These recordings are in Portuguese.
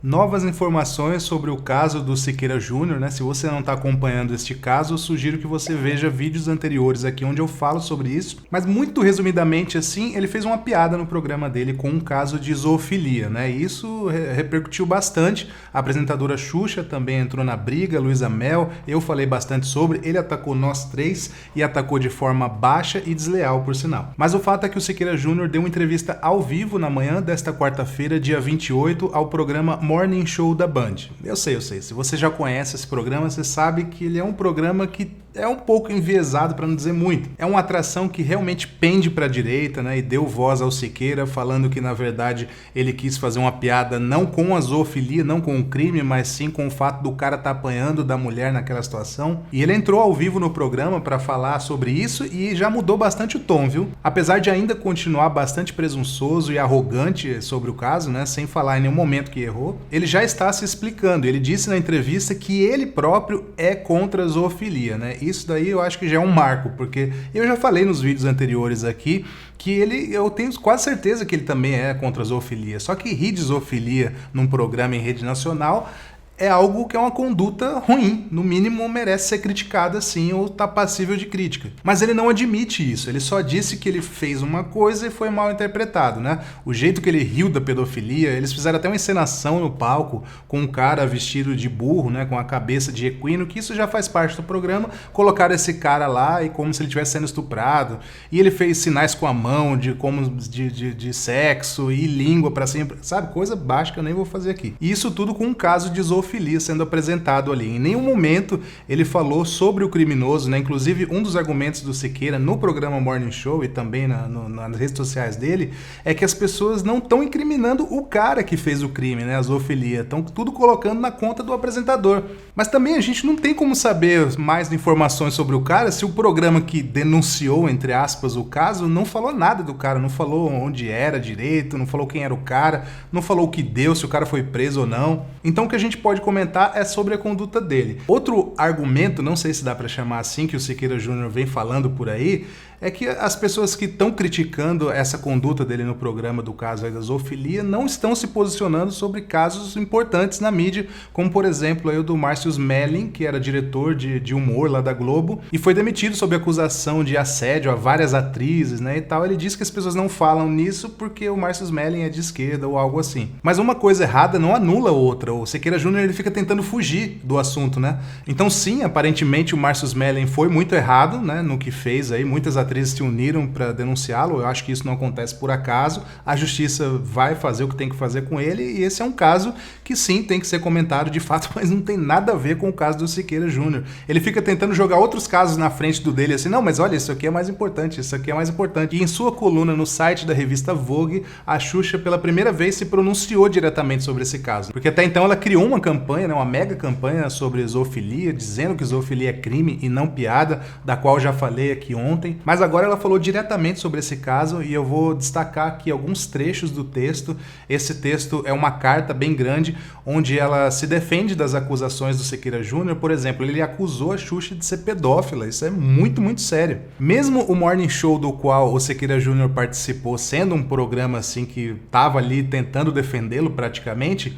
novas informações sobre o caso do Siqueira Júnior, né? Se você não está acompanhando este caso, eu sugiro que você veja vídeos anteriores aqui onde eu falo sobre isso. Mas muito resumidamente assim, ele fez uma piada no programa dele com um caso de zoofilia, né? E isso repercutiu bastante. A apresentadora Xuxa também entrou na briga, Luísa Mel, eu falei bastante sobre, ele atacou nós três e atacou de forma baixa e desleal, por sinal. Mas o fato é que o Siqueira Júnior deu uma entrevista ao vivo na manhã desta quarta-feira, dia 28, ao programa Morning Show da Band. Eu sei. Se você já conhece esse programa, você sabe que ele é um programa que é um pouco enviesado, para não dizer muito. É uma atração que realmente pende para a direita, né? E deu voz ao Siqueira, falando que, na verdade, ele quis fazer uma piada não com a zoofilia, não com o crime, mas sim com o fato do cara estar apanhando da mulher naquela situação. E ele entrou ao vivo no programa para falar sobre isso e já mudou bastante o tom, viu? Apesar de ainda continuar bastante presunçoso e arrogante sobre o caso, né? Sem falar em nenhum momento que errou, ele já está se explicando. Ele disse na entrevista que ele próprio é contra a zoofilia, né? Isso daí eu acho que já é um marco, porque eu já falei nos vídeos anteriores aqui que eu tenho quase certeza que ele também é contra a zoofilia. Só que rir de zoofilia num programa em rede nacional é algo que é uma conduta ruim, no mínimo merece ser criticada sim ou está passível de crítica. Mas ele não admite isso, ele só disse que ele fez uma coisa e foi mal interpretado, né? O jeito que ele riu da pedofilia, eles fizeram até uma encenação no palco com um cara vestido de burro, né, com a cabeça de equino, que isso já faz parte do programa, colocaram esse cara lá e como se ele estivesse sendo estuprado, e ele fez sinais com a mão de sexo e língua para cima, sabe? Coisa baixa que eu nem vou fazer aqui. E isso tudo com um caso de zoofilia sendo apresentado ali. Em nenhum momento ele falou sobre o criminoso, né? Inclusive, um dos argumentos do Siqueira no programa Morning Show e também nas redes sociais dele é que as pessoas não estão incriminando o cara que fez o crime, né? A zoofilia. Estão tudo colocando na conta do apresentador. Mas também a gente não tem como saber mais informações sobre o cara se o programa que denunciou, entre aspas, o caso, não falou nada do cara, não falou onde era direito, não falou quem era o cara, não falou o que deu, se o cara foi preso ou não. Então o que a gente pode comentar é sobre a conduta dele. Outro argumento, não sei se dá para chamar assim, que o Siqueira Júnior vem falando por aí, é que as pessoas que estão criticando essa conduta dele no programa do caso aí da zoofilia não estão se posicionando sobre casos importantes na mídia, como por exemplo aí o do Márcio Smelling, que era diretor de humor lá da Globo, e foi demitido sob acusação de assédio a várias atrizes, né, e tal. Ele disse que as pessoas não falam nisso porque o Márcio Smelling é de esquerda ou algo assim. Mas uma coisa errada não anula outra. O Siqueira Júnior ele fica tentando fugir do assunto, né? Então sim, aparentemente o Márcio Smelling foi muito errado, né, no que fez aí. Muitas atrizes se uniram para denunciá-lo. Eu acho que isso não acontece por acaso. A justiça vai fazer o que tem que fazer com ele e esse é um caso que sim tem que ser comentado de fato, mas não tem nada a ver com o caso do Siqueira Júnior. Ele fica tentando jogar outros casos na frente do dele assim, não, mas olha, isso aqui é mais importante, isso aqui é mais importante. E em sua coluna no site da revista Vogue, a Xuxa pela primeira vez se pronunciou diretamente sobre esse caso. Porque até então ela criou uma campanha, né, uma mega campanha sobre zoofilia, dizendo que zoofilia é crime e não piada, da qual já falei aqui ontem. Mas agora ela falou diretamente sobre esse caso e eu vou destacar aqui alguns trechos do texto. Esse texto é uma carta bem grande, onde ela se defende das acusações do Siqueira Júnior. Por exemplo, ele acusou a Xuxa de ser pedófila. Isso é muito, muito sério. Mesmo o Morning Show do qual o Siqueira Júnior participou, sendo um programa assim que estava ali tentando defendê-lo praticamente,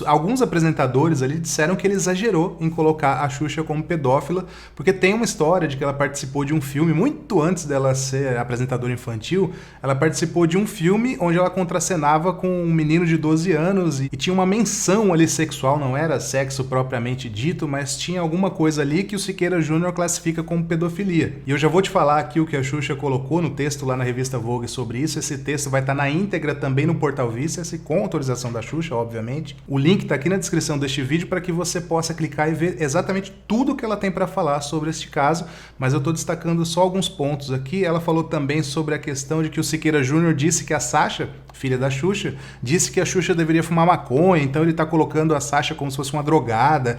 alguns apresentadores ali disseram que ele exagerou em colocar a Xuxa como pedófila, porque tem uma história de que ela participou de um filme, muito antes dela ser apresentadora infantil, ela participou de um filme onde ela contracenava com um menino de 12 anos e tinha uma menção ali sexual, não era sexo propriamente dito, mas tinha alguma coisa ali que o Siqueira Júnior classifica como pedofilia. E eu já vou te falar aqui o que a Xuxa colocou no texto lá na revista Vogue sobre isso. Esse texto vai estar na íntegra também no Portal Vice, com autorização da Xuxa, obviamente. O link está aqui na descrição deste vídeo para que você possa clicar e ver exatamente tudo que ela tem para falar sobre este caso, mas eu estou destacando só alguns pontos aqui. Ela falou também sobre a questão de que o Siqueira Júnior disse que a Sasha, filha da Xuxa, disse que a Xuxa deveria fumar maconha, então ele está colocando a Sasha como se fosse uma drogada.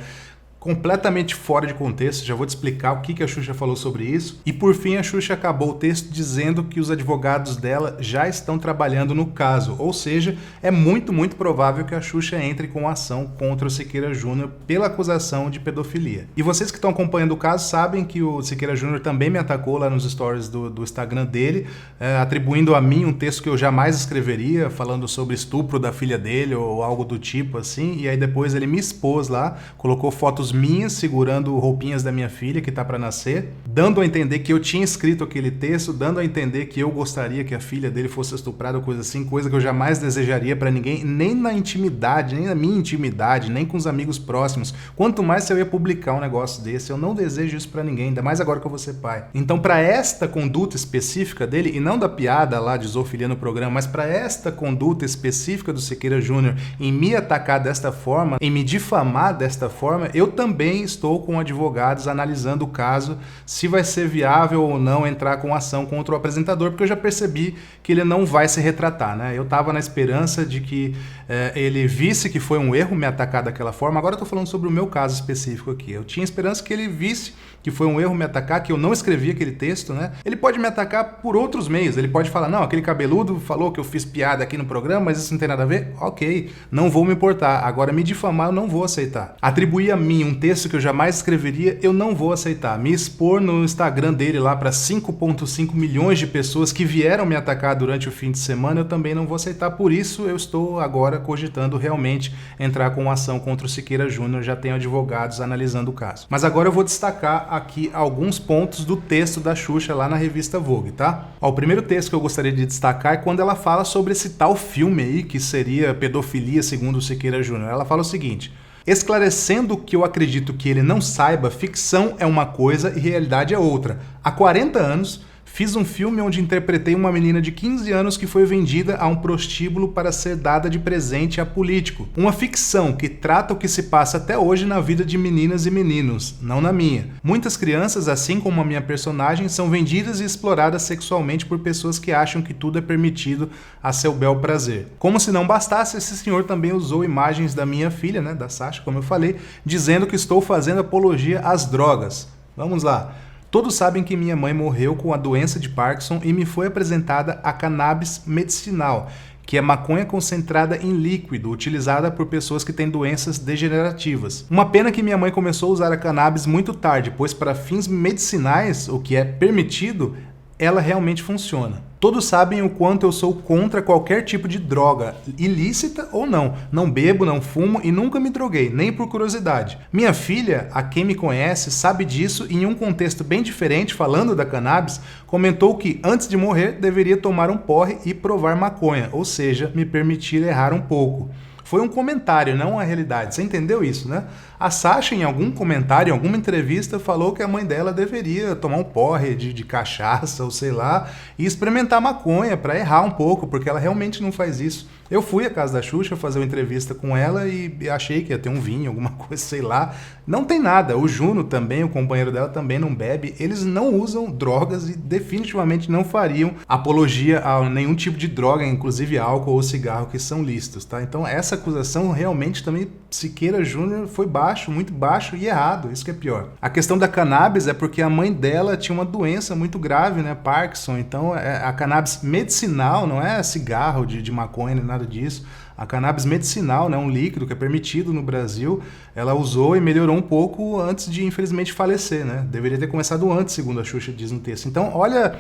completamente fora de contexto. Já vou te explicar o que a Xuxa falou sobre isso. E por fim, a Xuxa acabou o texto dizendo que os advogados dela já estão trabalhando no caso, ou seja, é muito provável que a Xuxa entre com ação contra o Siqueira Júnior pela acusação de pedofilia. E vocês que estão acompanhando o caso sabem que o Siqueira Júnior também me atacou lá nos stories do Instagram dele, atribuindo a mim um texto que eu jamais escreveria, falando sobre estupro da filha dele ou algo do tipo assim, e aí depois ele me expôs lá, colocou fotos minhas segurando roupinhas da minha filha que tá para nascer, dando a entender que eu tinha escrito aquele texto, dando a entender que eu gostaria que a filha dele fosse estuprada ou coisa assim, coisa que eu jamais desejaria para ninguém, nem na intimidade, nem na minha intimidade, nem com os amigos próximos. Quanto mais se eu ia publicar um negócio desse, eu não desejo isso para ninguém, ainda mais agora que eu vou ser pai. Então, para esta conduta específica dele, e não da piada lá de zoofilia no programa, mas para esta conduta específica do Siqueira Júnior em me atacar desta forma, em me difamar desta forma, eu também estou com advogados analisando o caso, se vai ser viável ou não entrar com ação contra o apresentador, porque eu já percebi que ele não vai se retratar, né? Eu estava na esperança de que ele visse que foi um erro me atacar daquela forma. Agora eu estou falando sobre o meu caso específico aqui. Eu tinha esperança que ele visse que foi um erro me atacar, que eu não escrevi aquele texto, né? Ele pode me atacar por outros meios. Ele pode falar, não, aquele cabeludo falou que eu fiz piada aqui no programa, mas isso não tem nada a ver? Ok, não vou me importar. Agora, me difamar eu não vou aceitar. Atribuir a mim um texto que eu jamais escreveria, eu não vou aceitar. Me expor no Instagram dele lá para 5,5 milhões de pessoas que vieram me atacar durante o fim de semana, eu também não vou aceitar. Por isso, eu estou agora cogitando realmente entrar com uma ação contra o Siqueira Júnior. Já tenho advogados analisando o caso. Mas agora eu vou destacar aqui alguns pontos do texto da Xuxa lá na revista Vogue, tá? O primeiro texto que eu gostaria de destacar é quando ela fala sobre esse tal filme aí, que seria pedofilia segundo o Siqueira Júnior. Ela fala o seguinte: esclarecendo que eu acredito que ele não saiba, ficção é uma coisa e realidade é outra. Há 40 anos, fiz um filme onde interpretei uma menina de 15 anos que foi vendida a um prostíbulo para ser dada de presente a político. Uma ficção que trata o que se passa até hoje na vida de meninas e meninos, não na minha. Muitas crianças, assim como a minha personagem, são vendidas e exploradas sexualmente por pessoas que acham que tudo é permitido a seu bel prazer. Como se não bastasse, esse senhor também usou imagens da minha filha, né, da Sasha, como eu falei, dizendo que estou fazendo apologia às drogas. Vamos lá. Todos sabem que minha mãe morreu com a doença de Parkinson e me foi apresentada a cannabis medicinal, que é maconha concentrada em líquido, utilizada por pessoas que têm doenças degenerativas. Uma pena que minha mãe começou a usar a cannabis muito tarde, pois para fins medicinais, o que é permitido, ela realmente funciona. Todos sabem o quanto eu sou contra qualquer tipo de droga, ilícita ou não. Não bebo, não fumo e nunca me droguei, nem por curiosidade. Minha filha, a quem me conhece, sabe disso e em um contexto bem diferente, falando da cannabis, comentou que antes de morrer deveria tomar um porre e provar maconha, ou seja, me permitir errar um pouco. Foi um comentário, não a realidade. Você entendeu isso, né? A Sasha, em algum comentário, em alguma entrevista, falou que a mãe dela deveria tomar um porre de cachaça, ou sei lá, e experimentar maconha para errar um pouco, porque ela realmente não faz isso. Eu fui à casa da Xuxa fazer uma entrevista com ela e achei que ia ter um vinho, alguma coisa, sei lá. Não tem nada. O Juno também, o companheiro dela, também não bebe. Eles não usam drogas e definitivamente não fariam apologia a nenhum tipo de droga, inclusive álcool ou cigarro, que são lícitos, tá? Então essa acusação realmente também, Siqueira Júnior, foi baixo, muito baixo e errado. Isso que é pior. A questão da cannabis é porque a mãe dela tinha uma doença muito grave, né? Parkinson. Então a cannabis medicinal, não é cigarro de maconha nem nada disso. A cannabis medicinal, né, um líquido que é permitido no Brasil, ela usou e melhorou um pouco antes de, infelizmente, falecer, né? Deveria ter começado antes, segundo a Xuxa diz no texto. Então, olha,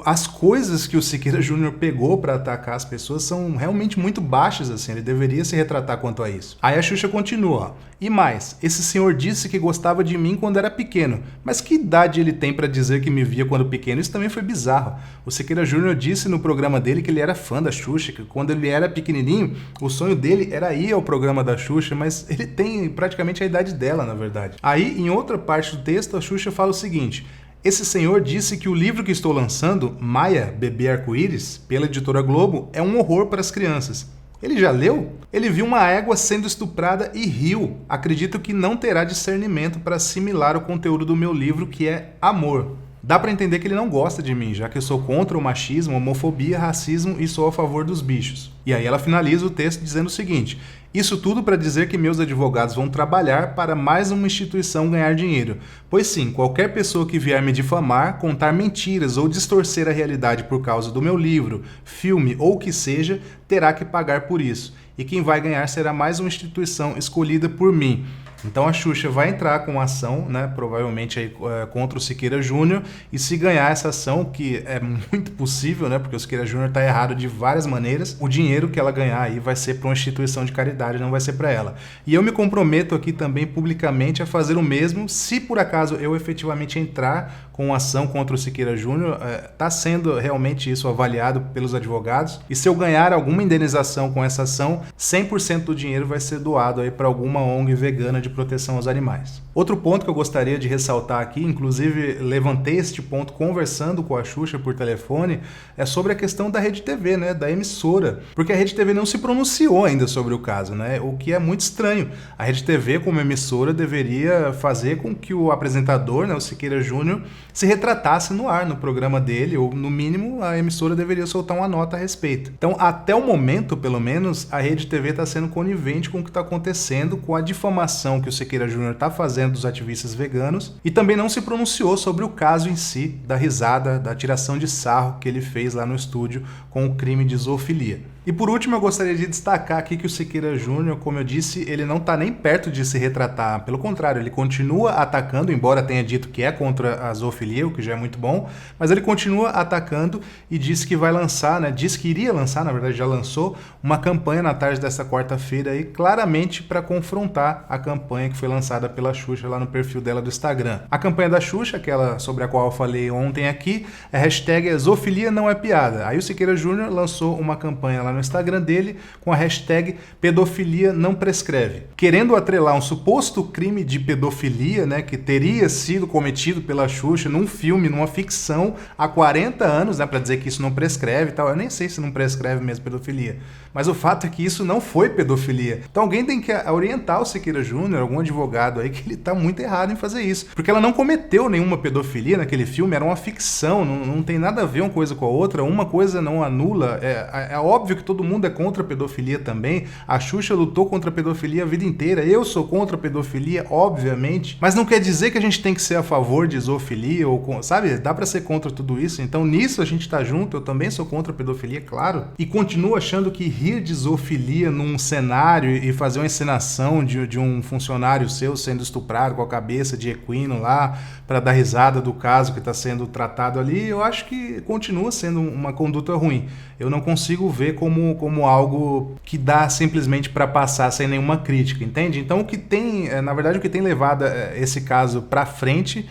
as coisas que o Siqueira Júnior pegou para atacar as pessoas são realmente muito baixas, assim. Ele deveria se retratar quanto a isso. Aí a Xuxa continua, ó. E mais, esse senhor disse que gostava de mim quando era pequeno, mas que idade ele tem para dizer que me via quando pequeno? Isso também foi bizarro. O Siqueira Júnior disse no programa dele que ele era fã da Xuxa, que quando ele era pequenininho, o sonho dele era ir ao programa da Xuxa, mas ele tem praticamente a idade dela, na verdade. Aí, em outra parte do texto, a Xuxa fala o seguinte: esse senhor disse que o livro que estou lançando, Maia, Bebê Arco-Íris, pela editora Globo, é um horror para as crianças. Ele já leu? Ele viu uma égua sendo estuprada e riu. Acredito que não terá discernimento para assimilar o conteúdo do meu livro, que é Amor. Dá para entender que ele não gosta de mim, já que eu sou contra o machismo, homofobia, racismo e sou a favor dos bichos. E aí ela finaliza o texto dizendo o seguinte: Isso tudo para dizer que meus advogados vão trabalhar para mais uma instituição ganhar dinheiro. Pois sim, qualquer pessoa que vier me difamar, contar mentiras ou distorcer a realidade por causa do meu livro, filme ou o que seja, terá que pagar por isso. E quem vai ganhar será mais uma instituição escolhida por mim. Então a Xuxa vai entrar com uma ação, né, provavelmente aí, contra o Siqueira Júnior, e se ganhar essa ação, que é muito possível, né, porque o Siqueira Júnior está errado de várias maneiras, o dinheiro que ela ganhar aí vai ser para uma instituição de caridade, não vai ser para ela. E eu me comprometo aqui também publicamente a fazer o mesmo, se por acaso eu efetivamente entrar com uma ação contra o Siqueira Júnior, está sendo realmente isso avaliado pelos advogados, e se eu ganhar alguma indenização com essa ação, 100% do dinheiro vai ser doado aí para alguma ONG vegana de proteção aos animais. Outro ponto que eu gostaria de ressaltar aqui, inclusive levantei este ponto conversando com a Xuxa por telefone, é sobre a questão da Rede TV, né, da emissora, porque a Rede TV não se pronunciou ainda sobre o caso, né, o que é muito estranho. A Rede TV, como emissora, deveria fazer com que o apresentador, né, o Siqueira Júnior, se retratasse no ar, no programa dele, ou no mínimo a emissora deveria soltar uma nota a respeito. Então, até o momento, pelo menos, a Rede TV está sendo conivente com o que está acontecendo, com a difamação que o Siqueira Júnior está fazendo dos ativistas veganos, e também não se pronunciou sobre o caso em si, da risada, da tiração de sarro que ele fez lá no estúdio com o crime de zoofilia. E por último, eu gostaria de destacar aqui que o Siqueira Júnior, como eu disse, ele não está nem perto de se retratar. Pelo contrário, ele continua atacando, embora tenha dito que é contra a zoofilia, o que já é muito bom, mas ele continua atacando e disse que vai lançar, né? Disse que iria lançar, na verdade já lançou, uma campanha na tarde dessa quarta-feira aí, claramente para confrontar a campanha que foi lançada pela Xuxa lá no perfil dela do Instagram. A campanha da Xuxa, aquela sobre a qual eu falei ontem aqui, a hashtag é zoofilia não é piada. Aí o Siqueira Júnior lançou uma campanha lá no Instagram dele com a hashtag pedofilia não prescreve, querendo atrelar um suposto crime de pedofilia, né, que teria sido cometido pela Xuxa num filme, numa ficção há 40 anos, né, para dizer que isso não prescreve e tal. Eu nem sei se não prescreve mesmo pedofilia, mas o fato é que isso não foi pedofilia. Então alguém tem que orientar o Siqueira Júnior, algum advogado aí, que ele tá muito errado em fazer isso, porque ela não cometeu nenhuma pedofilia naquele filme, era uma ficção, não tem nada a ver uma coisa com a outra, uma coisa não anula, é óbvio que todo mundo é contra a pedofilia também. A Xuxa lutou contra a pedofilia a vida inteira. Eu sou contra a pedofilia, obviamente. Mas não quer dizer que a gente tem que ser a favor de zoofilia ou, sabe? Dá pra ser contra tudo isso. Então nisso a gente tá junto. Eu também sou contra a pedofilia, claro. E continuo achando que rir de zoofilia num cenário e fazer uma encenação de um funcionário seu sendo estuprado com a cabeça de equino lá para dar risada do caso que está sendo tratado ali, eu acho que continua sendo uma conduta ruim. Eu não consigo ver como algo que dá simplesmente para passar sem nenhuma crítica, entende? Então o que tem, na verdade, o que tem levado esse caso para frente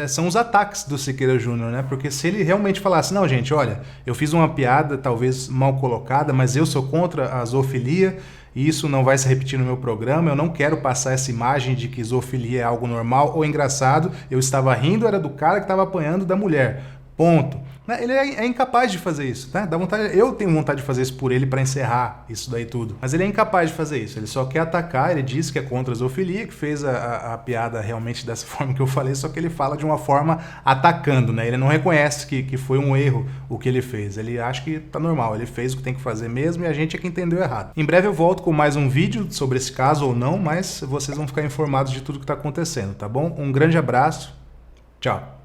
são os ataques do Siqueira Júnior, né? Porque se ele realmente falasse, não, gente, olha, eu fiz uma piada talvez mal colocada, mas eu sou contra a zoofilia, e isso não vai se repetir no meu programa, eu não quero passar essa imagem de que zoofilia é algo normal ou engraçado, eu estava rindo, era do cara que estava apanhando da mulher, ponto. Ele é incapaz de fazer isso, né? Dá vontade, eu tenho vontade de fazer isso por ele para encerrar isso daí tudo, mas ele é incapaz de fazer isso, ele só quer atacar, ele diz que é contra a zoofilia, que fez a piada realmente dessa forma que eu falei, só que ele fala de uma forma atacando, né? Ele não reconhece que foi um erro o que ele fez, ele acha que tá normal, ele fez o que tem que fazer mesmo e a gente é que entendeu errado. Em breve eu volto com mais um vídeo sobre esse caso ou não, mas vocês vão ficar informados de tudo que tá acontecendo, tá bom? Um grande abraço, tchau!